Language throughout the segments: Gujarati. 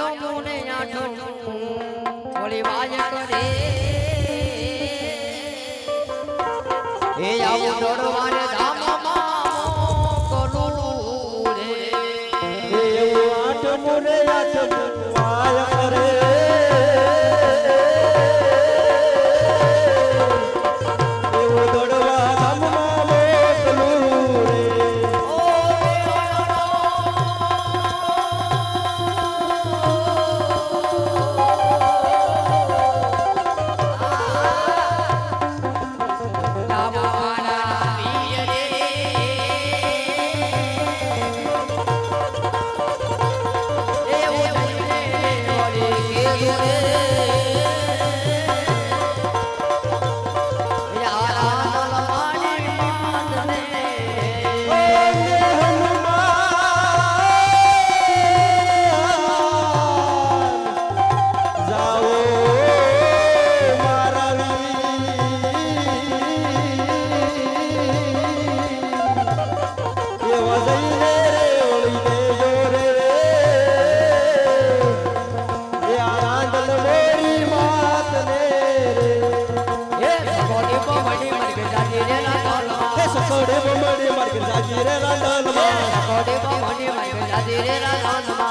આઠમું ને આઠમું ઓલી વાય કરે એ આવું દોડવાને ધામમાં મોકલું રે એ એવું આઠમું ને આઠમું વાય કરે એવું દોડવા ધામમાં મોકલું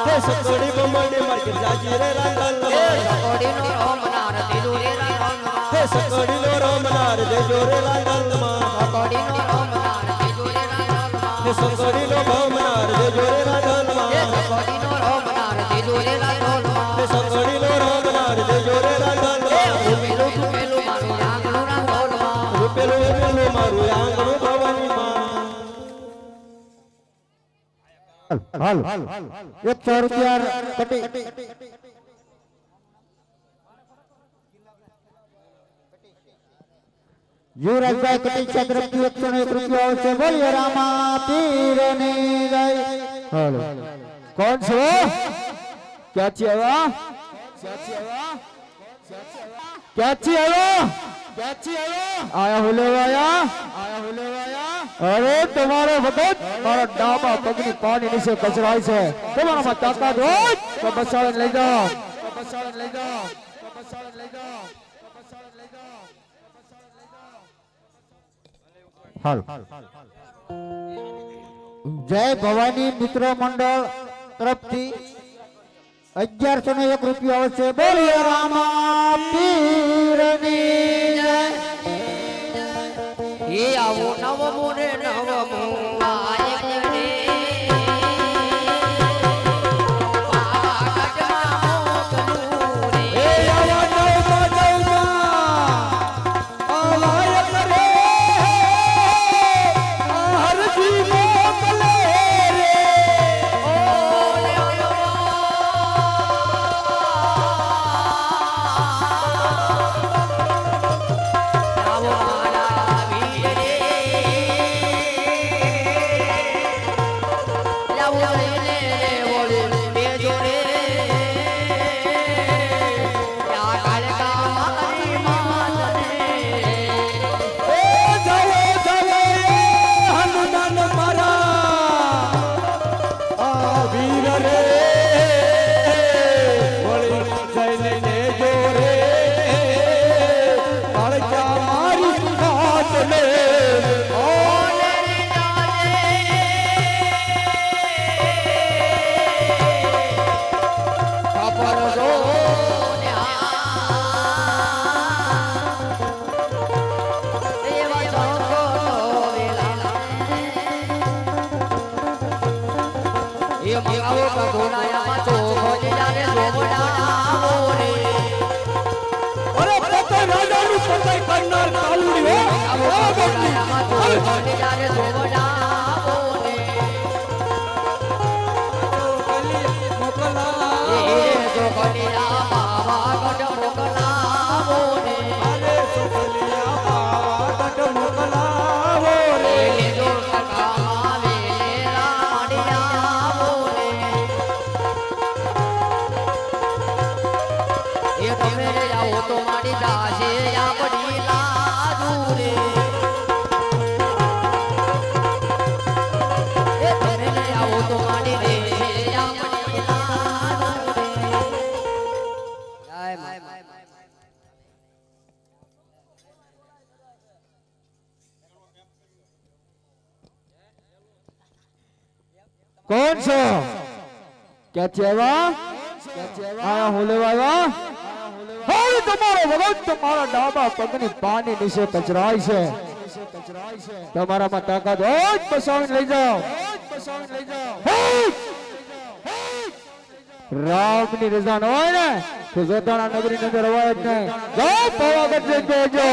રે સકોડી બમડી માર્કેટ જાજી રે રાંગલ સકોડી નો રોમનાર દેજો રે રાંગલ હે સકોડી નો રોમનાર દેજો રે રાંગલ સકોડી નો રોમનાર દેજો રે રાંગલ હે સકોડી નો ભવનાર દેજો રે રાંગલ સકોડી નો રોમનાર દેજો રે રાંગલ હે સકોડી નો રોમનાર દેજો રે રાંગલ રૂપેલું મારું આંગણું રાંગલ રૂપેલું મારું આંગણું ભવાની માં હાલ 100 રૂપિયા કટી યુવરાજભાઈ કટી ચક્રથી 101 રૂપિયા આવશે બોલીએ રામા પીરની જય હાલો કોણ છો ક્યાંથી આવ્યા આયા હુલેવાયા અરે તમારો વખત મારા ડાબા પગની પાણી નીચે કચરાય છે તમારામાં તાકાત હોય તો બસાડે લઈ જાઓ હાલ જય ભવાની મિત્ર મંડળ તરફથી 1101 રૂપિયા આવશે બોલીએ રામા પીરની જય એ આવો નવમું રે નવમું આય કરે કોણ છો? ક્યાંથી આવ્યા? આયા હું લેવા આવ્યા? હવે તમારો ભગત તમારા ડાબા પગની પાની નીચે કચરાય છે. તમારામાં તાકાત હોય તો બસાવીને લઈ જાઓ. રામની રજા ન હોય ને તો જોતાણા નગરી નજર અવાય જ નહીં. જાઓ પાવાગઢ જઈને બેસજો.